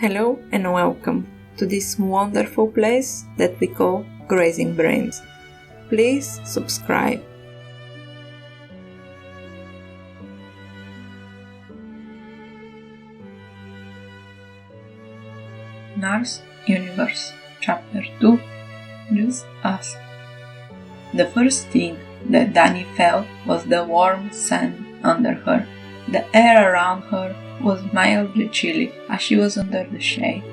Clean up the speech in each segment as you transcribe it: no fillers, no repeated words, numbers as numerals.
Hello and welcome to this wonderful place that we call Grazing Brains. Please subscribe. Nars Universe, Chapter 2, Just Us. The first thing that Dani felt was the warm sand under her. The air around her was mildly chilly as she was under the shade.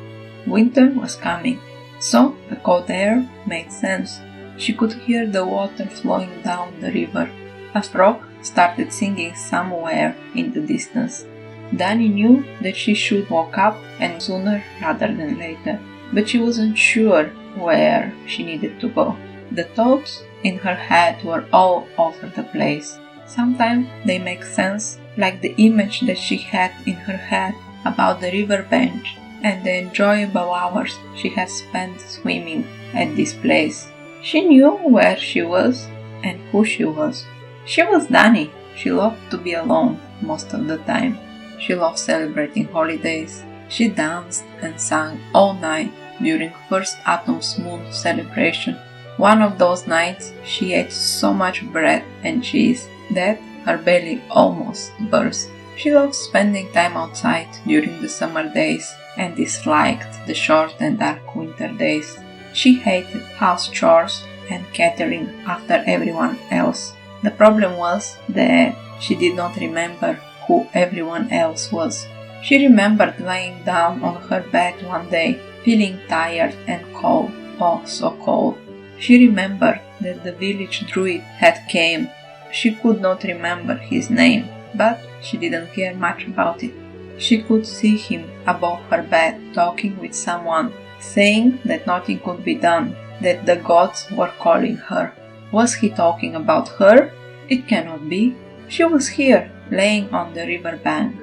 Winter was coming, so the cold air made sense. She could hear the water flowing down the river. A frog started singing somewhere in the distance. Dani knew that she should walk up and sooner rather than later, but she wasn't sure where she needed to go. The thoughts in her head were all over the place. Sometimes they make sense, like the image that she had in her head about the river bench and the enjoyable hours she had spent swimming at this place. She knew where she was and who she was. She was Dani. She loved to be alone most of the time. She loved celebrating holidays. She danced and sang all night during First Atom's Moon celebration. One of those nights she ate so much bread and cheese that her belly almost burst. She loved spending time outside during the summer days and disliked the short and dark winter days. She hated house chores and catering after everyone else. The problem was that she did not remember who everyone else was. She remembered lying down on her bed one day, feeling tired and cold, oh so cold. She remembered that the village druid had came. She could not remember his name, but she didn't care much about it. She could see him above her bed talking with someone, saying that nothing could be done, that the gods were calling her. Was he talking about her? It cannot be. She was here, laying on the river bank.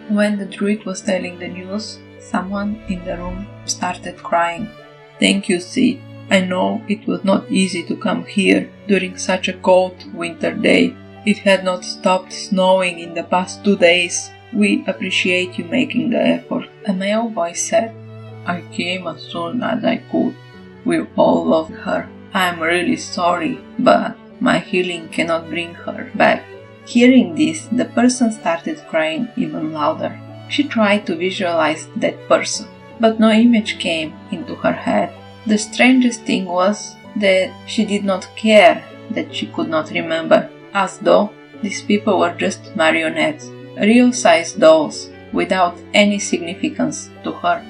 When the druid was telling the news, someone in the room started crying. "Thank you, Sid. I know it was not easy to come here during such a cold winter day. It had not stopped snowing in the past 2 days. We appreciate you making the effort." A male voice said, "I came as soon as I could. We all loved her. I am really sorry, but my healing cannot bring her back." Hearing this, the person started crying even louder. She tried to visualize that person, but no image came into her head. The strangest thing was that she did not care that she could not remember, as though these people were just marionettes, real-sized dolls, without any significance to her.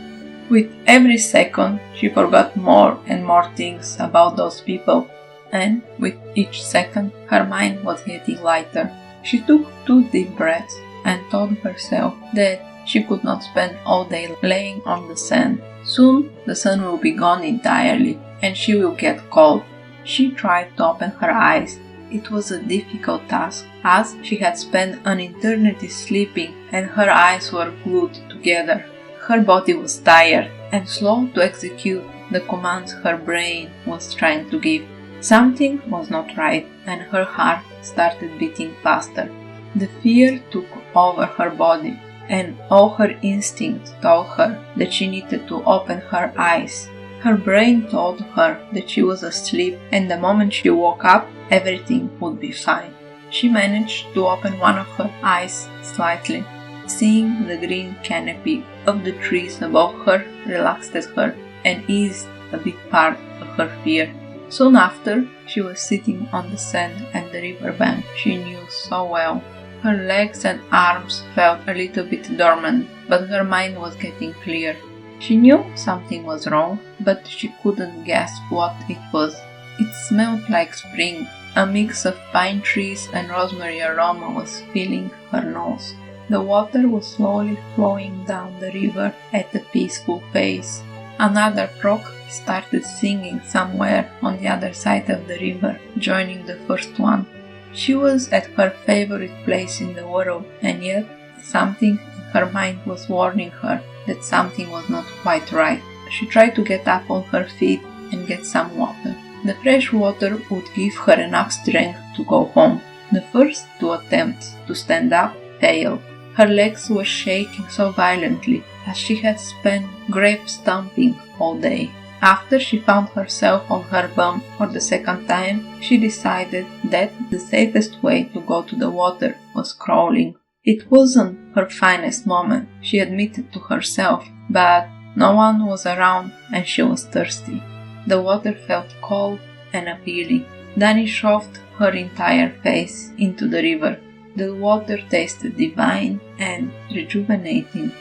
With every second, she forgot more and more things about those people, and with each second, her mind was getting lighter. She took 2 deep breaths and told herself that she could not spend all day laying on the sand. Soon the sun will be gone entirely and she will get cold. She tried to open her eyes. It was a difficult task, as she had spent an eternity sleeping and her eyes were glued together. Her body was tired and slow to execute the commands her brain was trying to give. Something was not right and her heart started beating faster. The fear took over her body, and all her instincts told her that she needed to open her eyes. Her brain told her that she was asleep, and the moment she woke up, everything would be fine. She managed to open one of her eyes slightly. Seeing the green canopy of the trees above her relaxed her and eased a big part of her fear. Soon after, she was sitting on the sand and the river bank she knew so well. Her legs and arms felt a little bit dormant, but her mind was getting clear. She knew something was wrong, but she couldn't guess what it was. It smelled like spring. A mix of pine trees and rosemary aroma was filling her nose. The water was slowly flowing down the river at a peaceful pace. Another frog started singing somewhere on the other side of the river, joining the first one. She was at her favorite place in the world, and yet something in her mind was warning her that something was not quite right. She tried to get up on her feet and get some water. The fresh water would give her enough strength to go home. The first 2 attempts to stand up failed. Her legs were shaking so violently as she had spent grave stomping all day. After she found herself on her bum for the second time, she decided that the safest way to go to the water was crawling. It wasn't her finest moment, she admitted to herself, but no one was around and she was thirsty. The water felt cold and appealing. Dani shoved her entire face into the river. The water tasted divine and rejuvenating.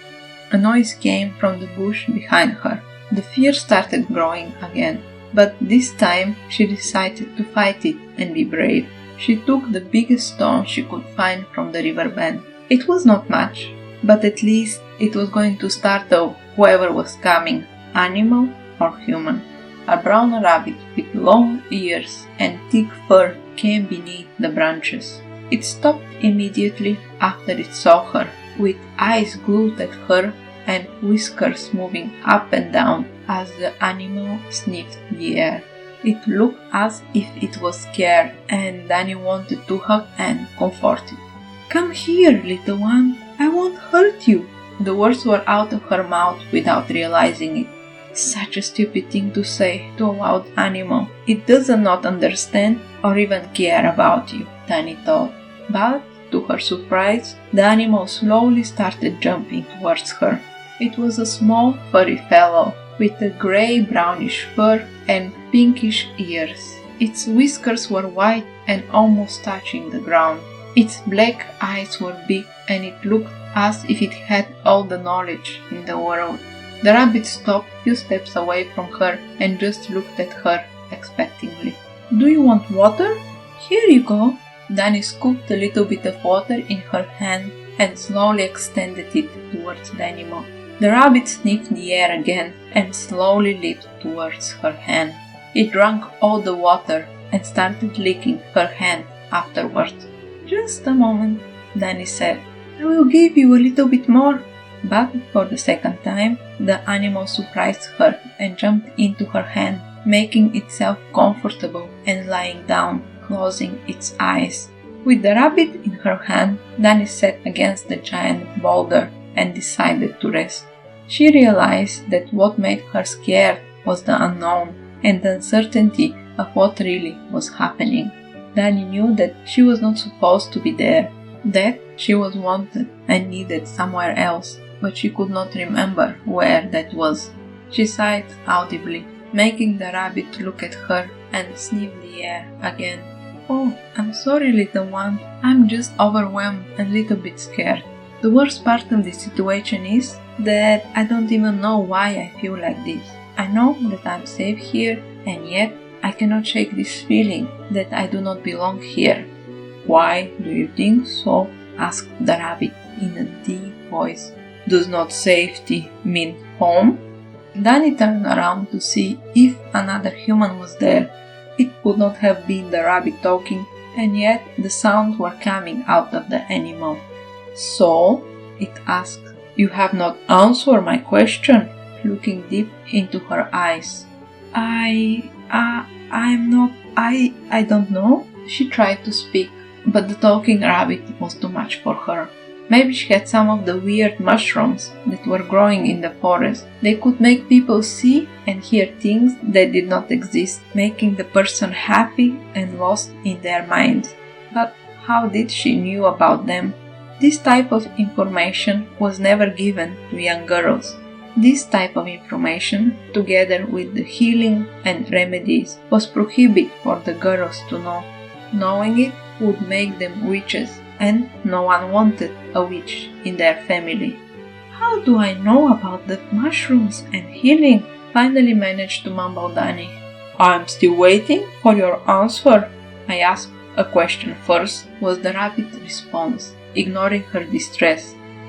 A noise came from the bush behind her. The fear started growing again, but this time she decided to fight it and be brave. She took the biggest stone she could find from the riverbed. It was not much, but at least it was going to startle whoever was coming, animal or human. A brown rabbit with long ears and thick fur came beneath the branches. It stopped immediately after it saw her, with eyes glued at her and whiskers moving up and down as the animal sniffed the air. It looked as if it was scared, and Dani wanted to hug and comfort it. "Come here, little one, I won't hurt you." The words were out of her mouth without realizing it. Such a stupid thing to say to a wild animal. It does not understand or even care about you, Dani thought. But, to her surprise, the animal slowly started jumping towards her. It was a small, furry fellow with a grey-brownish fur and pinkish ears. Its whiskers were white and almost touching the ground. Its black eyes were big and it looked as if it had all the knowledge in the world. The rabbit stopped a few steps away from her and just looked at her expectantly. "Do you want water? Here you go." Dani scooped a little bit of water in her hand and slowly extended it towards the animal. The rabbit sniffed the air again and slowly leaped towards her hand. It drank all the water and started licking her hand afterwards. "Just a moment," Dani said. "I will give you a little bit more." But for the second time, the animal surprised her and jumped into her hand, making itself comfortable and lying down, closing its eyes. With the rabbit in her hand, Dani sat against the giant boulder and decided to rest. She realized that what made her scared was the unknown and the uncertainty of what really was happening. Dani knew that she was not supposed to be there, that she was wanted and needed somewhere else, but she could not remember where that was. She sighed audibly, making the rabbit look at her and sniff the air again. "Oh, I'm sorry, little one. I'm just overwhelmed and a little bit scared. The worst part of this situation is that I don't even know why I feel like this. I know that I'm safe here, and yet I cannot shake this feeling that I do not belong here." "Why do you think so?" asked the rabbit in a deep voice. "Does not safety mean home?" Dani turned around to see if another human was there. It could not have been the rabbit talking, and yet the sounds were coming out of the animal. "So?" it asked. "You have not answered my question," looking deep into her eyes. I don't know." She tried to speak, but the talking rabbit was too much for her. Maybe she had some of the weird mushrooms that were growing in the forest. They could make people see and hear things that did not exist, making the person happy and lost in their minds. But how did she knew about them? This type of information was never given to young girls. This type of information, together with the healing and remedies, was prohibited for the girls to know. Knowing it would make them witches, and no one wanted a witch in their family. "How do I know about the mushrooms and healing?" finally managed to mumble Dani. "I'm still waiting for your answer. I asked a question first," was the rabbit's response, ignoring her distress.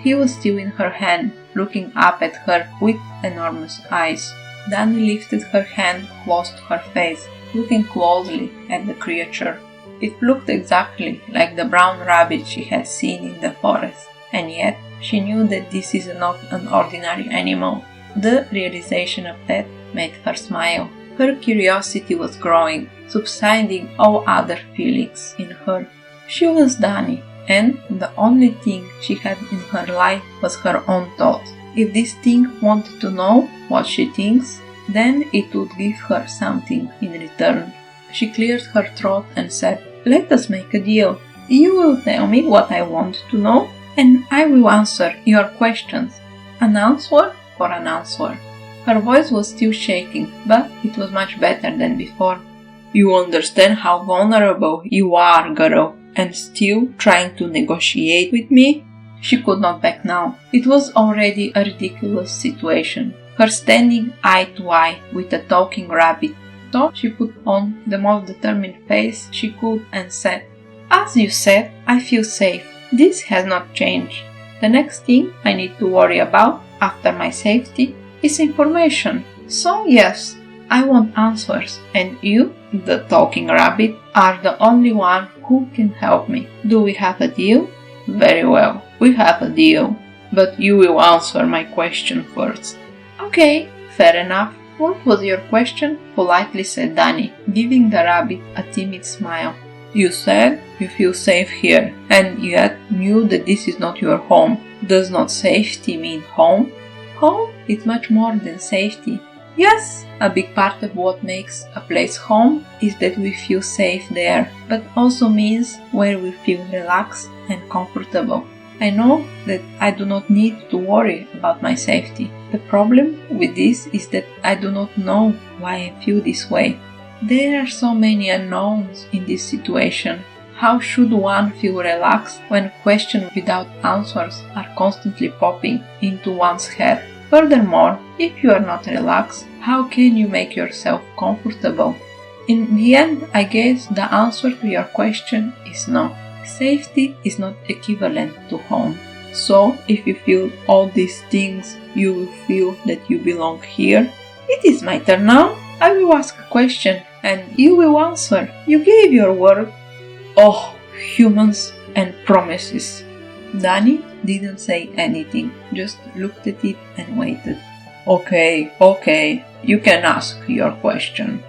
He was still in her hand, looking up at her with enormous eyes. Dani lifted her hand close to her face, looking closely at the creature. It looked exactly like the brown rabbit she had seen in the forest, and yet she knew that this is not an ordinary animal. The realization of that made her smile. Her curiosity was growing, subsiding all other feelings in her. She was Dani, and the only thing she had in her life was her own thoughts. If this thing wanted to know what she thinks, then it would give her something in return. She cleared her throat and said, "Let us make a deal. You will tell me what I want to know, and I will answer your questions. An answer for an answer." Her voice was still shaking, but it was much better than before. "You understand how vulnerable you are, girl, and still trying to negotiate with me?" She could not back now. It was already a ridiculous situation. Her standing eye to eye with a talking rabbit. So she put on the most determined face she could and said, "As you said, I feel safe. This has not changed. The next thing I need to worry about after my safety is information. So yes, I want answers, and you, the talking rabbit, are the only one who can help me. Do we have a deal?" "Very well, we have a deal, but you will answer my question first." "Okay, fair enough. What was your question?" politely said Dani, giving the rabbit a timid smile. "You said you feel safe here, and yet knew that this is not your home. Does not safety mean home?" "Home is much more than safety. Yes, a big part of what makes a place home is that we feel safe there, but also means where we feel relaxed and comfortable. I know that I do not need to worry about my safety. The problem with this is that I do not know why I feel this way. There are so many unknowns in this situation. How should one feel relaxed when questions without answers are constantly popping into one's head? Furthermore, if you are not relaxed, how can you make yourself comfortable? In the end, I guess the answer to your question is no. Safety is not equivalent to home. So, if you feel all these things, you will feel that you belong here. It is my turn now. I will ask a question, and you will answer. You gave your word. Oh, humans and promises." Dani didn't say anything, just looked at it and waited. Okay, you can ask your question."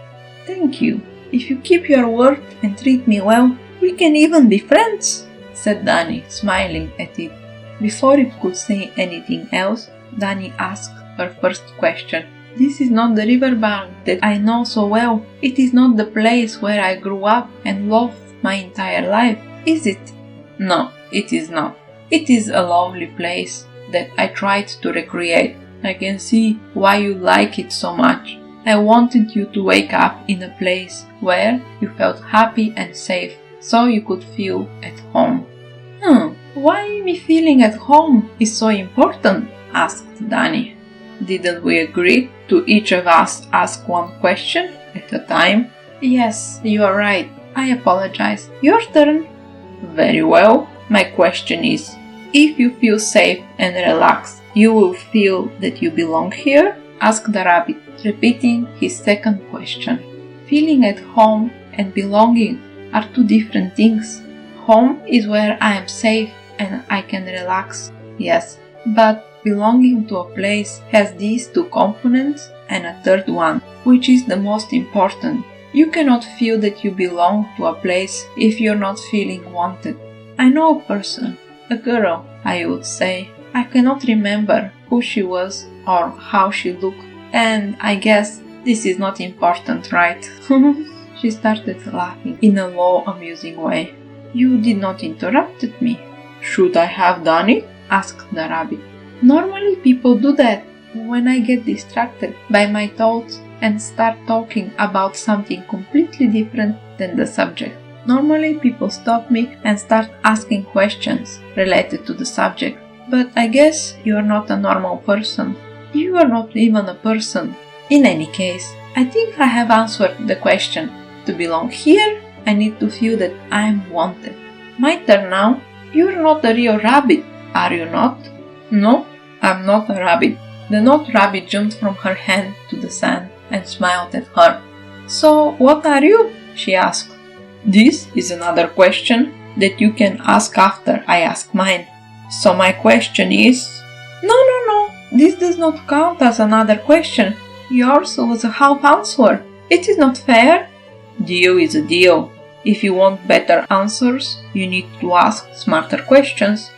"Thank you. If you keep your word and treat me well, we can even be friends," said Dani, smiling at it. Before it could say anything else, Dani asked her first question. "This is not the riverbank that I know so well. It is not the place where I grew up and loved my entire life, is it?" "No, it is not. It is a lovely place that I tried to recreate. I can see why you like it so much. I wanted you to wake up in a place where you felt happy and safe, so you could feel at home." Why me feeling at home is so important?" asked Dani. "Didn't we agree to each of us ask one question at a time?" "Yes, you are right. I apologize. Your turn." "Very well. My question is, if you feel safe and relaxed, you will feel that you belong here?" asked the rabbit, repeating his second question. Feeling at home and belonging are two different things. Home is where I am safe and I can relax, yes, but belonging to a place has these two components and a third one, which is the most important. You cannot feel that you belong to a place if you're not feeling wanted. I know a person, a girl, I would say. I cannot remember who she was or how she looked, and I guess this is not important, right? She started laughing in a low, amusing way. "You did not interrupt me." "Should I have done it?" asked the rabbit. "Normally people do that when I get distracted by my thoughts and start talking about something completely different than the subject. Normally people stop me and start asking questions related to the subject. But I guess you are not a normal person. You are not even a person. In any case, I think I have answered the question. To belong here, I need to feel that I am wanted. My turn now. You are not a real rabbit, are you not?" "No, I'm not a rabbit." The not rabbit jumped from her hand to the sand and smiled at her. "So what are you?" she asked. "This is another question that you can ask after I ask mine. So my question is..." No, this does not count as another question. Yours was a half answer. It is not fair." "Deal is a deal. If you want better answers, you need to ask smarter questions.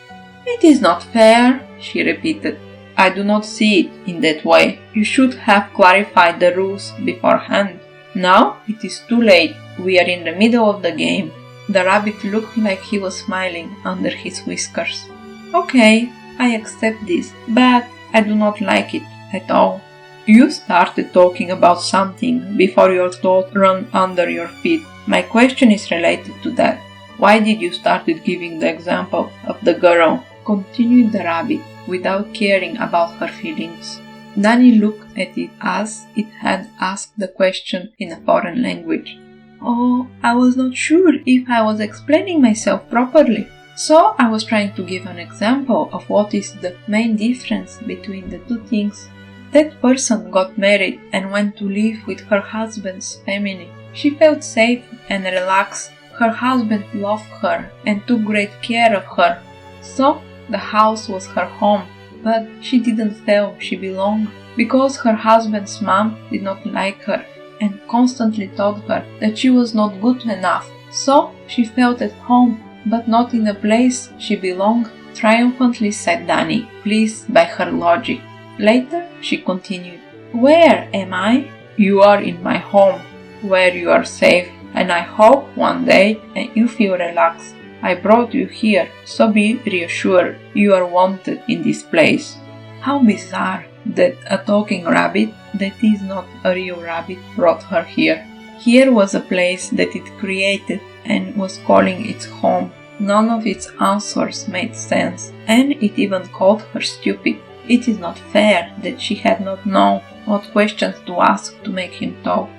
It is not fair, she repeated. I do not see it in that way. You should have clarified the rules beforehand. Now it is too late. We are in the middle of the game. The rabbit looked like he was smiling under his whiskers. Okay, I accept this, but I do not like it at all. You started talking about something before your thought ran under your feet. My question is related to that. Why did you started giving the example of the girl? Continued the rabbit, without caring about her feelings. Dani looked at it as it had asked the question in a foreign language. Oh, I was not sure if I was explaining myself properly. So I was trying to give an example of what is the main difference between the two things. That person got married and went to live with her husband's family. She felt safe and relaxed. Her husband loved her and took great care of her. So the house was her home, but she didn't feel she belonged because her husband's mom did not like her and constantly told her that she was not good enough. So she felt at home, but not in a place she belonged, triumphantly said Dani, pleased by her logic. Later she continued, Where am I? You are in my home, where you are safe, and I hope one day you feel relaxed. I brought you here, so be reassured you are wanted in this place. How bizarre that a talking rabbit that is not a real rabbit brought her here. Here was a place that it created and was calling its home. None of its answers made sense, and it even called her stupid. It is not fair that she had not known what questions to ask to make him talk.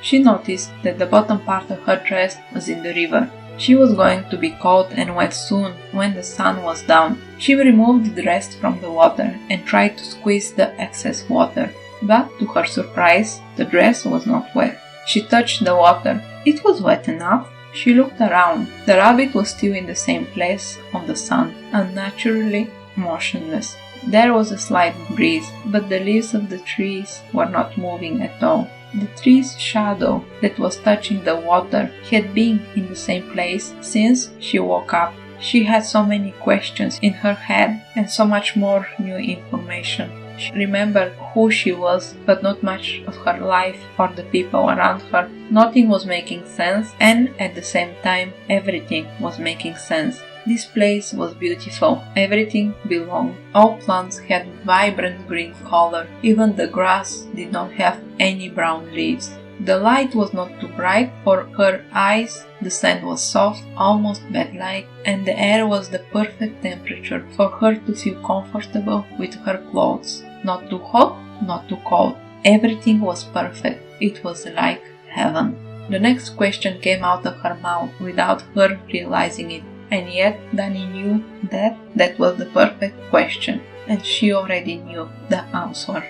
She noticed that the bottom part of her dress was in the river. She was going to be cold and wet soon when the sun was down. She removed the rest from the water and tried to squeeze the excess water, but to her surprise, the dress was not wet. She touched the water. It was wet enough. She looked around. The rabbit was still in the same place on the sun, unnaturally motionless. There was a slight breeze, but the leaves of the trees were not moving at all. The tree's shadow that was touching the water had been in the same place since she woke up. She had so many questions in her head and so much more new information. She remembered who she was, but not much of her life or the people around her. Nothing was making sense, and at the same time, everything was making sense. This place was beautiful. Everything belonged. All plants had vibrant green color. Even the grass did not have any brown leaves. The light was not too bright for her eyes. The sand was soft, almost bed-like, and the air was the perfect temperature for her to feel comfortable with her clothes. Not too hot, not too cold. Everything was perfect. It was like heaven. The next question came out of her mouth without her realizing it. And yet Dani knew that was the perfect question, and she already knew the answer.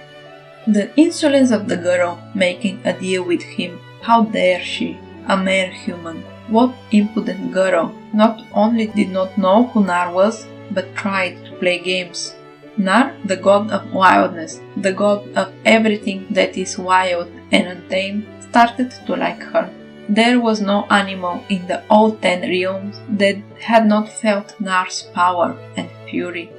The insolence of the girl making a deal with him. How dare she, a mere human? What impudent girl! Not only did not know who Nar was, but tried to play games. Nar, the god of wildness, the god of everything that is wild and untamed, started to like her. There was no animal in the all 10 realms that had not felt Nar's power and fury.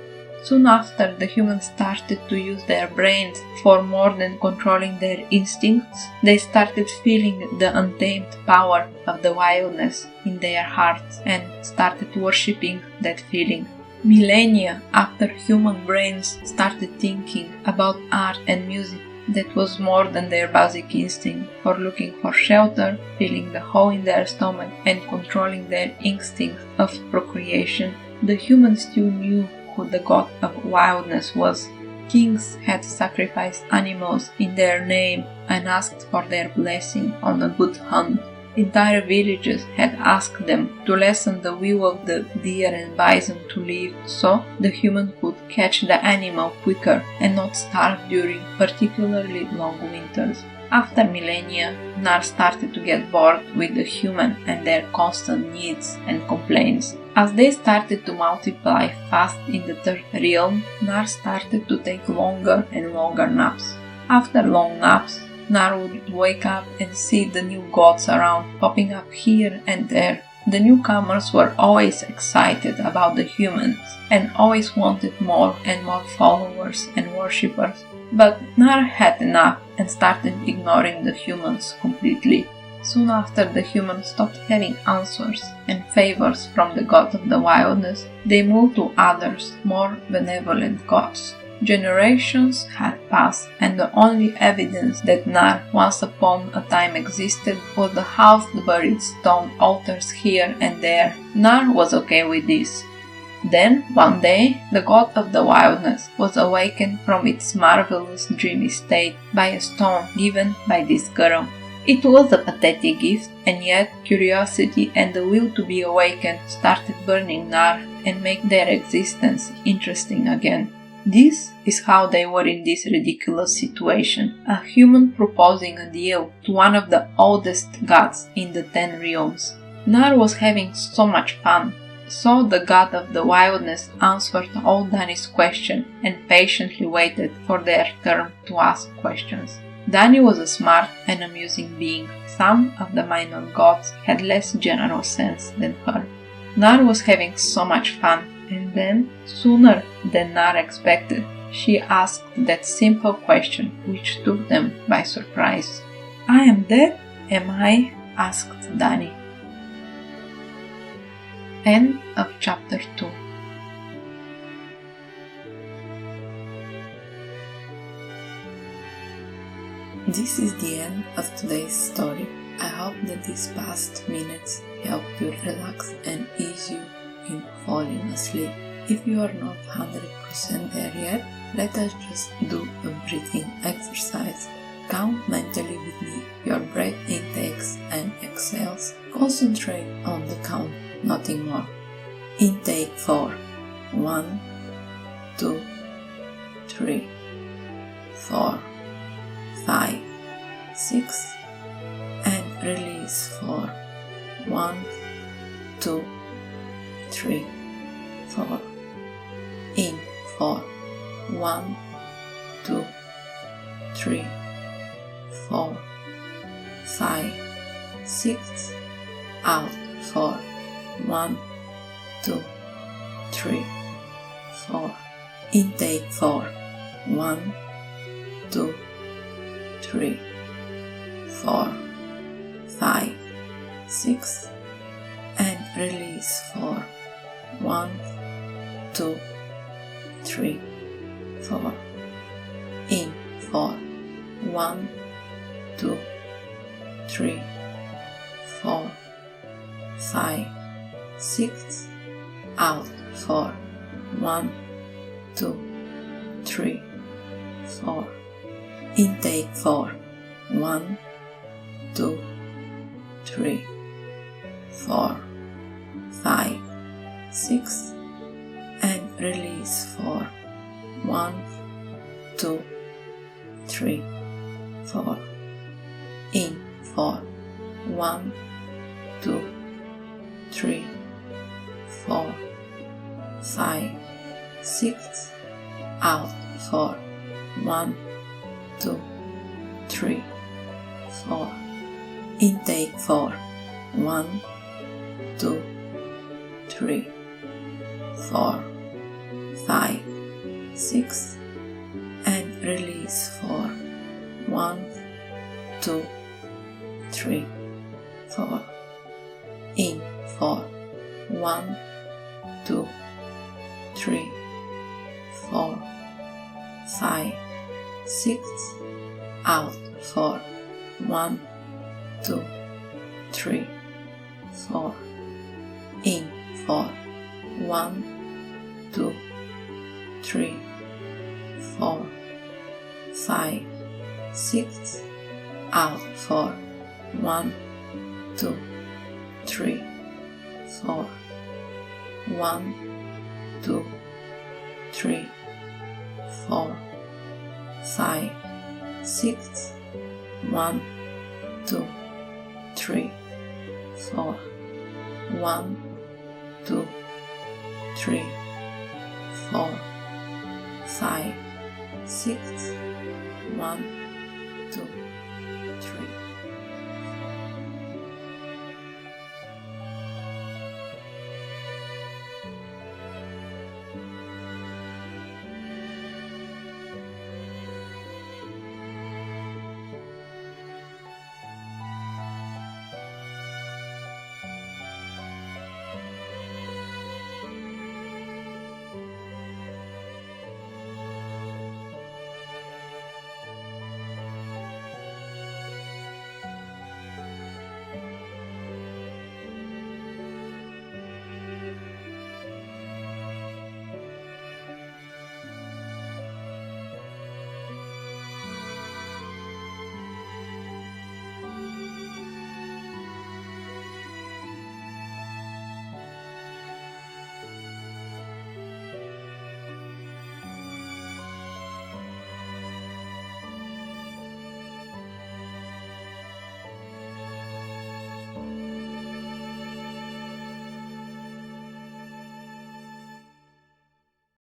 Soon after, the humans started to use their brains for more than controlling their instincts. They started feeling the untamed power of the wildness in their hearts and started worshipping that feeling. Millennia after human brains started thinking about art and music that was more than their basic instinct for looking for shelter, filling the hole in their stomach, and controlling their instinct of procreation. The humans still knew who the god of wildness was. Kings had sacrificed animals in their name and asked for their blessing on a good hunt. Entire villages had asked them to lessen the will of the deer and bison to live so the human could catch the animal quicker and not starve during particularly long winters. After millennia, Nar started to get bored with the human and their constant needs and complaints. As they started to multiply fast in the third realm, Nar started to take longer and longer naps. After long naps, Nar would wake up and see the new gods around, popping up here and there. The newcomers were always excited about the humans and always wanted more and more followers and worshippers. But Nar had enough and started ignoring the humans completely. Soon after the humans stopped having answers and favors from the god of the wildness, they moved to others, more benevolent gods. Generations had passed, and the only evidence that Nar once upon a time existed was the half-buried stone altars here and there. Nar was okay with this. Then, one day, the god of the wildness was awakened from its marvelous dreamy state by a stone given by this girl. It was a pathetic gift, and yet curiosity and the will to be awakened started burning Nar and make their existence interesting again. This is how they were in this ridiculous situation. A human proposing a deal to one of the oldest gods in the 10 realms. Nar was having so much fun. So the god of the wildness answered all Dani's questions and patiently waited for their turn to ask questions. Dani was a smart and amusing being. Some of the minor gods had less general sense than her. Nar was having so much fun. And then, sooner than Nar expected, she asked that simple question which took them by surprise. "I am dead, am I?" asked Dani. End of chapter 2. This is the end of today's story. I hope that these past minutes helped you relax and ease you in falling asleep. If you are not 100% there yet, let us just do a breathing exercise. Count mentally with me your breath intakes and exhales. Concentrate on the count, nothing more. Intake 4. 1, 2, 3, 4, 5, 6, and release 4. 1, 2, 3, 4. In 4. 1, 2, 3, 4, 5, 6. Out 4. 1, 2, 3, 4. Intake 4. 1, 2, 3, 4, 5, 6. And release 4. 1, 2, 3, 4. In 4. 1, 2, 3, 4, 5, 6. Out 4. 1, 2, 3, 4. Intake 4. 1, 2, 3, 4, 5, 6. And release 4. 1, 2, 3, 4. In 4. 1, 2, 3, 4, 5, 6. Out 4. 1, 2, 3, 4. Intake 4. 1, 2, 3, 4, 5, 6. And release 4. 1, 2, 3, 4. In 4. 1, 2, 3, 4, 5, 6. Out 4. 1, 2, 3, 4. In 4. 1, 2, 3, 4, 5, 6. Out 4. 1, 2, 3, 4. 1, 2, 3, 4, 5, 6. 1, 2, 3, 4. 1, 2, 3, 4, 5, 6. 1, 2, tree.